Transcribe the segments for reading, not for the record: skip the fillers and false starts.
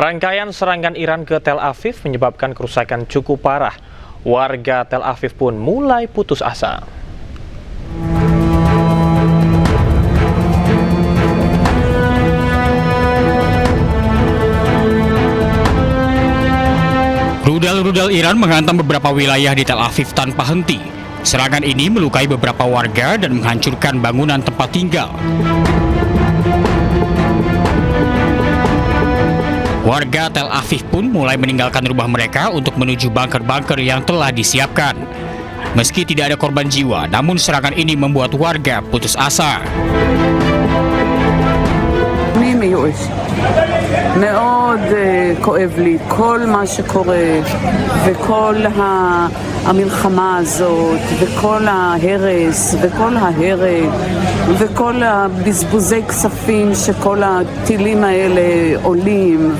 Rangkaian serangan Iran ke Tel Aviv menyebabkan kerusakan cukup parah. Warga Tel Aviv pun mulai putus asa. Rudal-rudal Iran menghantam beberapa wilayah di Tel Aviv tanpa henti. Serangan ini melukai beberapa warga dan menghancurkan bangunan tempat tinggal. Warga Tel Aviv pun mulai meninggalkan rumah mereka untuk menuju bunker-bunker yang telah disiapkan. Meski tidak ada korban jiwa, namun serangan ini membuat warga putus asa. מאוד כואב לי כל מה שקורה וכל המלחמה הזאת וכל ההרס וכל ההרג וכל הבזבוזי כספים שכל הטילים האלה עולים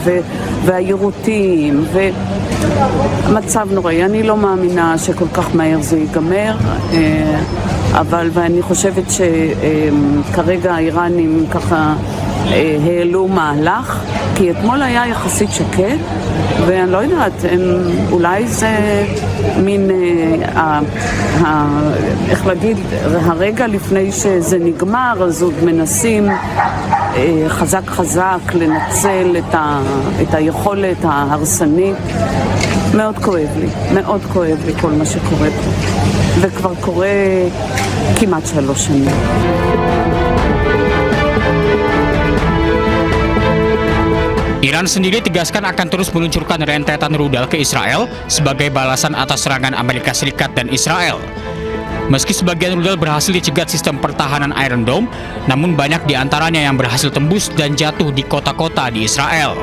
והיירוטים והמצב נוראי. אני לא מאמינה שכל כך מהר זה ייגמר, ואני חושבת שכרגע האיראנים ככה העלו מהלך, כי אתמול היה יחסית שקט, ואני לא יודעת, אולי זה מין, איך להגיד, הרגע לפני שזה נגמר, אז עוד מנסים חזק חזק לנצל את היכולת ההרסנית. מאוד כואב לי כל מה שקורה פה, וכבר קורה כמעט 3 שנים. Iran sendiri tegaskan akan terus meluncurkan rentetan rudal ke Israel sebagai balasan atas serangan Amerika Serikat dan Israel. Meski sebagian rudal berhasil dicegat sistem pertahanan Iron Dome, namun banyak di antaranya yang berhasil tembus dan jatuh di kota-kota di Israel.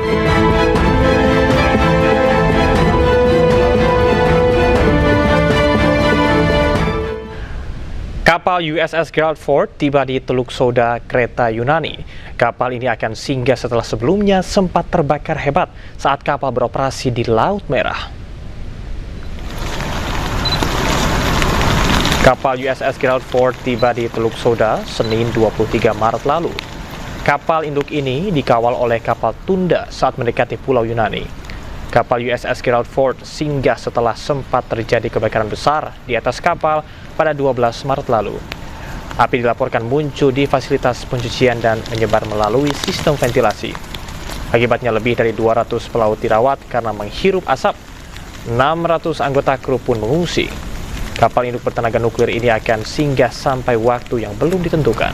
Kapal USS Gerald Ford tiba di Teluk Soda, Kreta Yunani. Kapal ini akan singgah setelah sebelumnya sempat terbakar hebat saat kapal beroperasi di Laut Merah. Kapal USS Gerald Ford tiba di Teluk Soda Senin 23 Maret lalu. Kapal induk ini dikawal oleh kapal tunda saat mendekati Pulau Yunani. Kapal USS Gerald Ford singgah setelah sempat terjadi kebakaran besar di atas kapal pada 12 Maret lalu. Api dilaporkan muncul di fasilitas pencucian dan menyebar melalui sistem ventilasi. Akibatnya lebih dari 200 pelaut dirawat karena menghirup asap. 600 anggota kru pun mengungsi. Kapal induk bertenaga nuklir ini akan singgah sampai waktu yang belum ditentukan.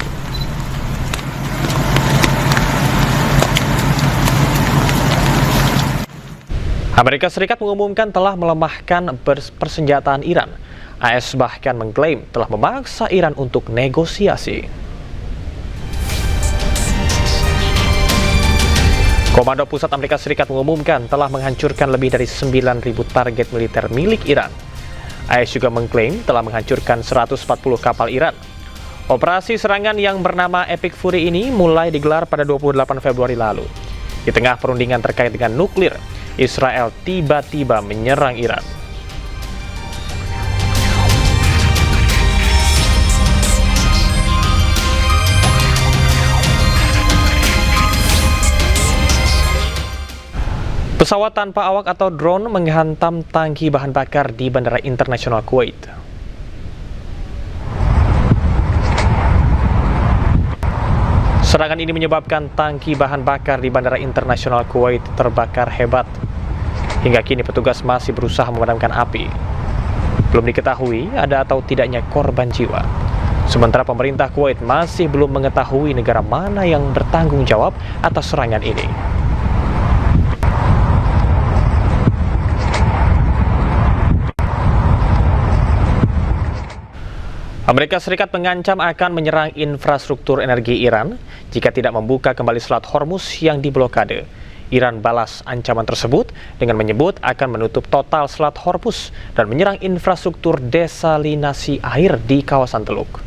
Amerika Serikat mengumumkan telah melemahkan persenjataan Iran. AS bahkan mengklaim telah memaksa Iran untuk negosiasi. Komando Pusat Amerika Serikat mengumumkan telah menghancurkan lebih dari 9.000 target militer milik Iran. AS juga mengklaim telah menghancurkan 140 kapal Iran. Operasi serangan yang bernama Epic Fury ini mulai digelar pada 28 Februari lalu. Di tengah perundingan terkait dengan nuklir, Israel tiba-tiba menyerang Iran. Pesawat tanpa awak atau drone menghantam tangki bahan bakar di Bandara Internasional Kuwait. Serangan ini menyebabkan tangki bahan bakar di Bandara Internasional Kuwait terbakar hebat. Hingga kini petugas masih berusaha memadamkan api. Belum diketahui ada atau tidaknya korban jiwa. Sementara pemerintah Kuwait masih belum mengetahui negara mana yang bertanggung jawab atas serangan ini. Amerika Serikat mengancam akan menyerang infrastruktur energi Iran jika tidak membuka kembali Selat Hormuz yang diblokade. Iran balas ancaman tersebut dengan menyebut akan menutup total Selat Hormuz dan menyerang infrastruktur desalinasi air di kawasan Teluk.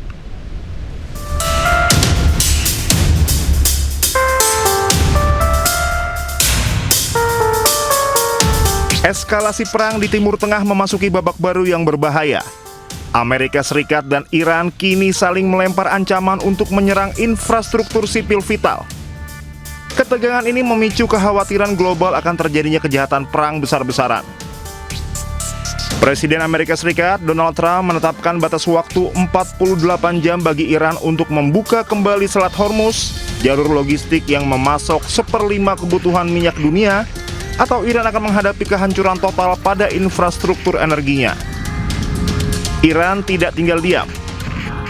Eskalasi perang di Timur Tengah memasuki babak baru yang berbahaya. Amerika Serikat dan Iran kini saling melempar ancaman untuk menyerang infrastruktur sipil vital. Ketegangan ini memicu kekhawatiran global akan terjadinya kejahatan perang besar-besaran. Presiden Amerika Serikat Donald Trump menetapkan batas waktu 48 jam bagi Iran untuk membuka kembali Selat Hormuz, jalur logistik yang memasok 1/5 kebutuhan minyak dunia, atau Iran akan menghadapi kehancuran total pada infrastruktur energinya. Iran tidak tinggal diam.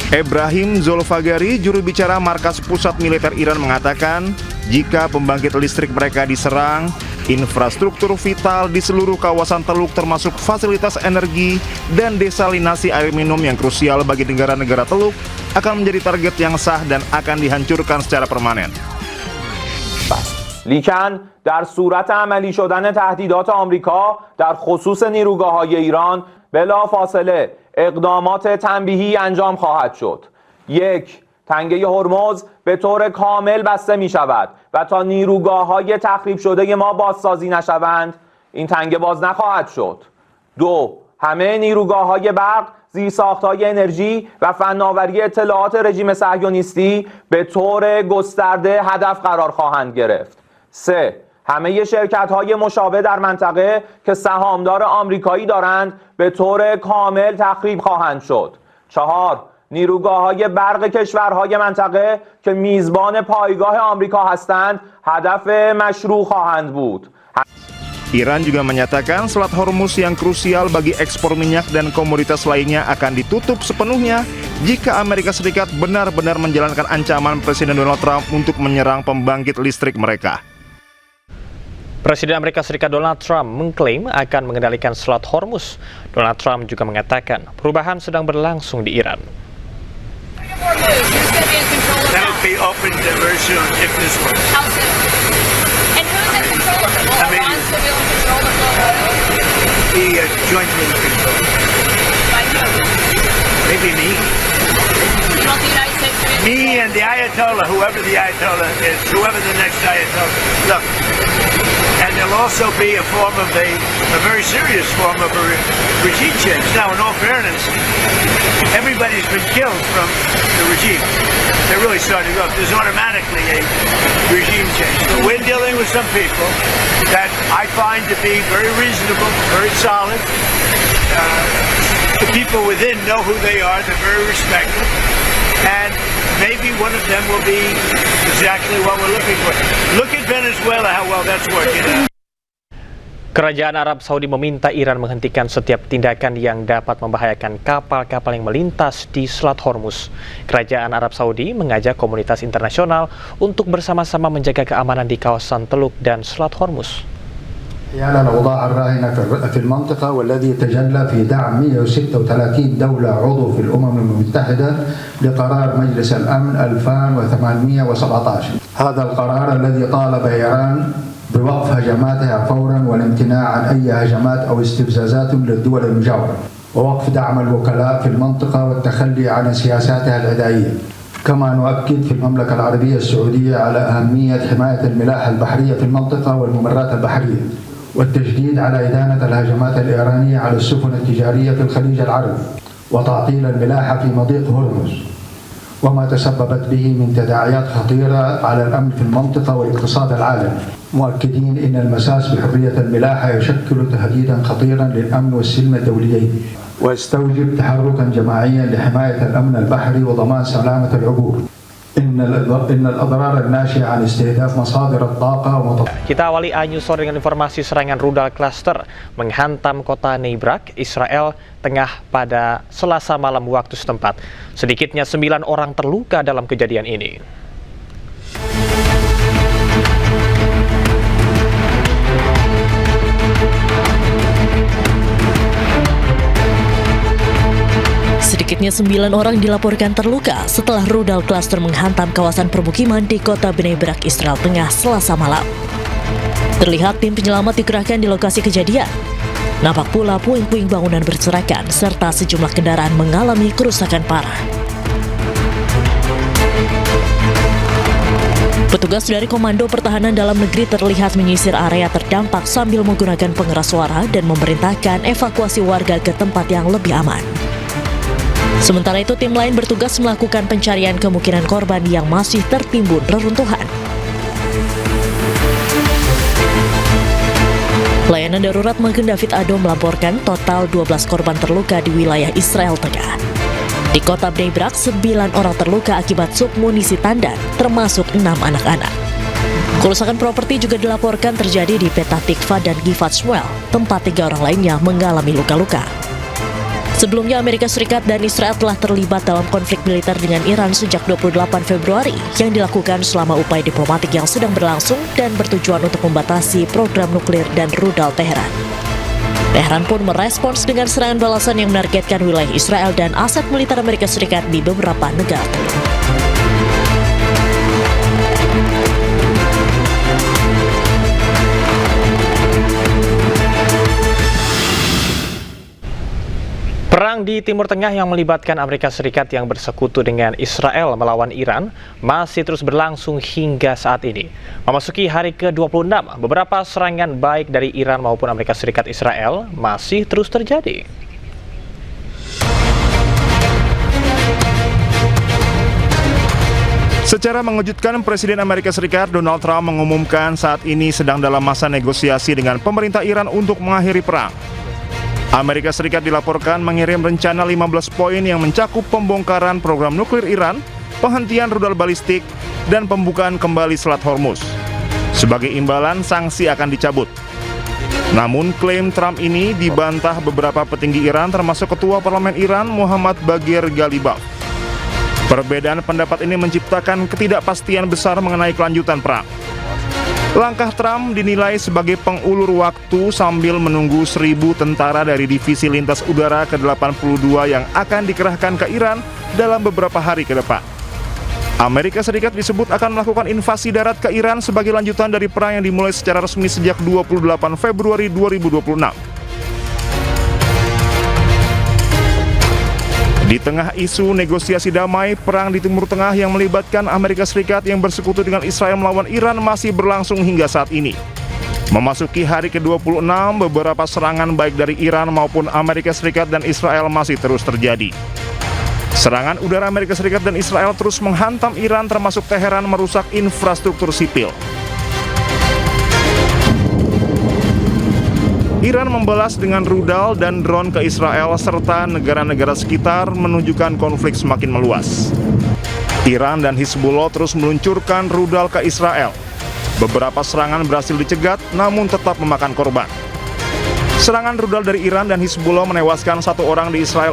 Ebrahim Zolfagari, juru bicara Markas Pusat Militer Iran, mengatakan jika pembangkit listrik mereka diserang, infrastruktur vital di seluruh kawasan Teluk termasuk fasilitas energi dan desalinasi air minum yang krusial bagi negara-negara Teluk akan menjadi target yang sah dan akan dihancurkan secara permanen. لیکن در صورت عملی شدن تهدیدات آمریکا در خصوص نیروگاه‌های ایران بلافاصله اقدامات تنبیهی انجام خواهد شد. 1. تنگه هرمز به طور کامل بسته می شود و تا نیروگاه‌های تخریب شده ما بازسازی نشوند این تنگه باز نخواهد شد. 2. همه نیروگاه‌های برق، زیرساخت‌های انرژی و فناوری اطلاعات رژیم صهیونیستی به طور گسترده هدف قرار خواهند گرفت. 3. همه شرکت‌های مشابه در منطقه که سهامدار آمریکایی دارند به طور کامل تخریب خواهند شد. 4. نیروگاه‌های برق کشورهای منطقه که میزبان پایگاه آمریکا هستند هدف مشروع خواهند بود. Iran juga menyatakan Selat Hormuz yang krusial bagi ekspor minyak dan komoditas lainnya akan ditutup sepenuhnya jika Amerika Serikat benar-benar menjalankan ancaman Presiden Donald Trump untuk menyerang pembangkit listrik mereka. Presiden Amerika Serikat Donald Trump mengklaim akan mengendalikan Selat Hormuz. Donald Trump juga mengatakan perubahan sedang berlangsung di Iran. That will be opened very soon if this works. How soon? And who's in control of the flow? Wants to be able to control the flow? The joint military control. By who? Maybe me. You want the United States to be Me and the Ayatollah, whoever the Ayatollah is, whoever the next Ayatollah. Look, and there'll also be a form of a very serious form of a regime change. Now, in all fairness, everybody's been killed from the regime. They're really starting up. There's automatically a regime change. But we're dealing with some people that I find to be very reasonable, very solid. The people within know who they are. They're very respected. And maybe one of them will be exactly what we're looking for. Look at Venezuela, how well that's working out. Kerajaan Arab Saudi meminta Iran menghentikan setiap tindakan yang dapat membahayakan kapal-kapal yang melintas di Selat Hormuz. Kerajaan Arab Saudi mengajak komunitas internasional untuk bersama-sama menjaga keamanan di kawasan Teluk dan Selat Hormuz. على الأوضاع الراهنة في المنطقة والذي يتجلى في دعم 136 دولة عضو في الأمم المتحدة لقرار مجلس الأمن 2817. هذا القرار الذي طالب إيران بوقف هجماتها فورا والامتناع عن أي هجمات أو استفزازات للدول المجاورة ووقف دعم الوكلاء في المنطقة والتخلي عن سياساتها العدائية. كما نؤكد في المملكة العربية السعودية على أهمية حماية الملاحة البحرية في المنطقة والممرات البحرية والتشديد على إدانة الهجمات الإيرانية على السفن التجارية في الخليج العربي وتعطيل الملاحة في مضيق هرمز وما تسببت به من تداعيات خطيرة على الأمن في المنطقة والاقتصاد العالمي، مؤكدين أن المساس بحرية الملاحة يشكل تهديدا خطيرا للأمن والسلم الدوليين ويستوجب تحركا جماعيا لحماية الأمن البحري وضمان سلامة العبور. إن الأضرار الناشئة عن استهداف مصادر الطاقة. Kita awali News Sore dengan informasi serangan rudal cluster menghantam kota Bnei Israel Tengah pada Selasa malam waktu setempat. Sedikitnya 9 orang terluka dalam kejadian ini. Sedikitnya 9 orang dilaporkan terluka setelah rudal klaster menghantam kawasan permukiman di kota Bnei Brak, Israel Tengah, Selasa malam. Terlihat tim penyelamat dikerahkan di lokasi kejadian. Nampak pula puing-puing bangunan berserakan serta sejumlah kendaraan mengalami kerusakan parah. Petugas dari Komando Pertahanan Dalam Negeri terlihat menyisir area terdampak sambil menggunakan pengeras suara dan memerintahkan evakuasi warga ke tempat yang lebih aman. Sementara itu, tim lain bertugas melakukan pencarian kemungkinan korban yang masih tertimbun reruntuhan. Pelayanan darurat Magen David Ado melaporkan total 12 korban terluka di wilayah Israel Tengah. Di kota Bnei Brak, 9 orang terluka akibat submunisi tandan, termasuk 6 anak-anak. Kerusakan properti juga dilaporkan terjadi di Petah Tikva dan Givat Shmuel, tempat 3 orang lainnya mengalami luka-luka. Sebelumnya, Amerika Serikat dan Israel telah terlibat dalam konflik militer dengan Iran sejak 28 Februari yang dilakukan selama upaya diplomatik yang sedang berlangsung dan bertujuan untuk membatasi program nuklir dan rudal Teheran. Teheran pun merespons dengan serangan balasan yang menargetkan wilayah Israel dan aset militer Amerika Serikat di beberapa negara. Perang di Timur Tengah yang melibatkan Amerika Serikat yang bersekutu dengan Israel melawan Iran masih terus berlangsung hingga saat ini. Memasuki hari ke-26, beberapa serangan baik dari Iran maupun Amerika Serikat Israel masih terus terjadi. Secara mengejutkan, Presiden Amerika Serikat Donald Trump mengumumkan saat ini sedang dalam masa negosiasi dengan pemerintah Iran untuk mengakhiri perang. Amerika Serikat dilaporkan mengirim rencana 15 poin yang mencakup pembongkaran program nuklir Iran, penghentian rudal balistik, dan pembukaan kembali Selat Hormuz. Sebagai imbalan, sanksi akan dicabut. Namun, klaim Trump ini dibantah beberapa petinggi Iran termasuk Ketua Parlemen Iran Muhammad Baghir Ghalibaf. Perbedaan pendapat ini menciptakan ketidakpastian besar mengenai kelanjutan perang. Langkah Trump dinilai sebagai pengulur waktu sambil menunggu 1.000 tentara dari Divisi Lintas Udara ke-82 yang akan dikerahkan ke Iran dalam beberapa hari ke depan. Amerika Serikat disebut akan melakukan invasi darat ke Iran sebagai lanjutan dari perang yang dimulai secara resmi sejak 28 Februari 2026. Di tengah isu negosiasi damai, perang di Timur Tengah yang melibatkan Amerika Serikat yang bersekutu dengan Israel melawan Iran masih berlangsung hingga saat ini. Memasuki hari ke-26, beberapa serangan baik dari Iran maupun Amerika Serikat dan Israel masih terus terjadi. Serangan udara Amerika Serikat dan Israel terus menghantam Iran termasuk Teheran merusak infrastruktur sipil. Iran membalas dengan rudal dan drone ke Israel serta negara-negara sekitar menunjukkan konflik semakin meluas. Iran dan Hizbullah terus meluncurkan rudal ke Israel. Beberapa serangan berhasil dicegat namun tetap memakan korban. Serangan rudal dari Iran dan Hizbullah menewaskan 1 orang di Israel